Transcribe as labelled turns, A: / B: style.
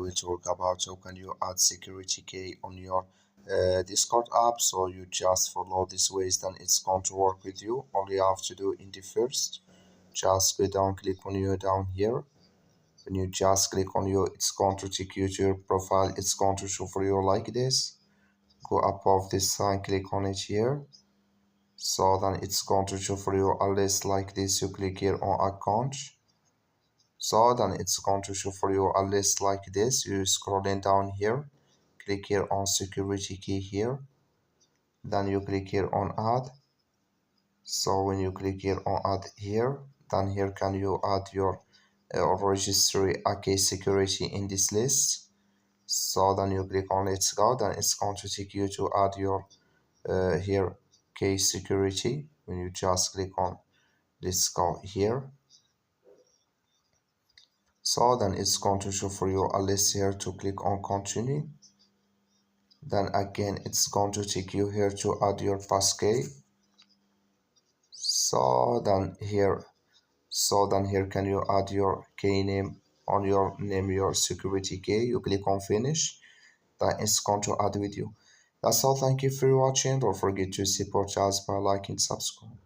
A: We talk about how can you add security key on your Discord app. So you just follow these ways, then it's going to work with you. All you have to do in the first, just go down, click on you down here. When you just click on you, it's going to take you to your profile. It's going to show for you like this. Go above this sign, click on it here. So then it's going to show for you a list like this. You click here on account. So then it's going to show for you a list like this. You scrolling down here, click here on security key here, then you click here on add. So when you click here on add here, then here can you add your registry a key security in this list. So then you click on let's go, then it's going to take you to add your here key security. When you just click on let's go here, so then it's going to show for you a list here to click on continue. Then again it's going to take you here to add your passkey. So then here can you add your key name on your name, your security key. You click on finish, then it's going to add with you. That's all. Thank you for watching. Don't forget to support us by liking, subscribe.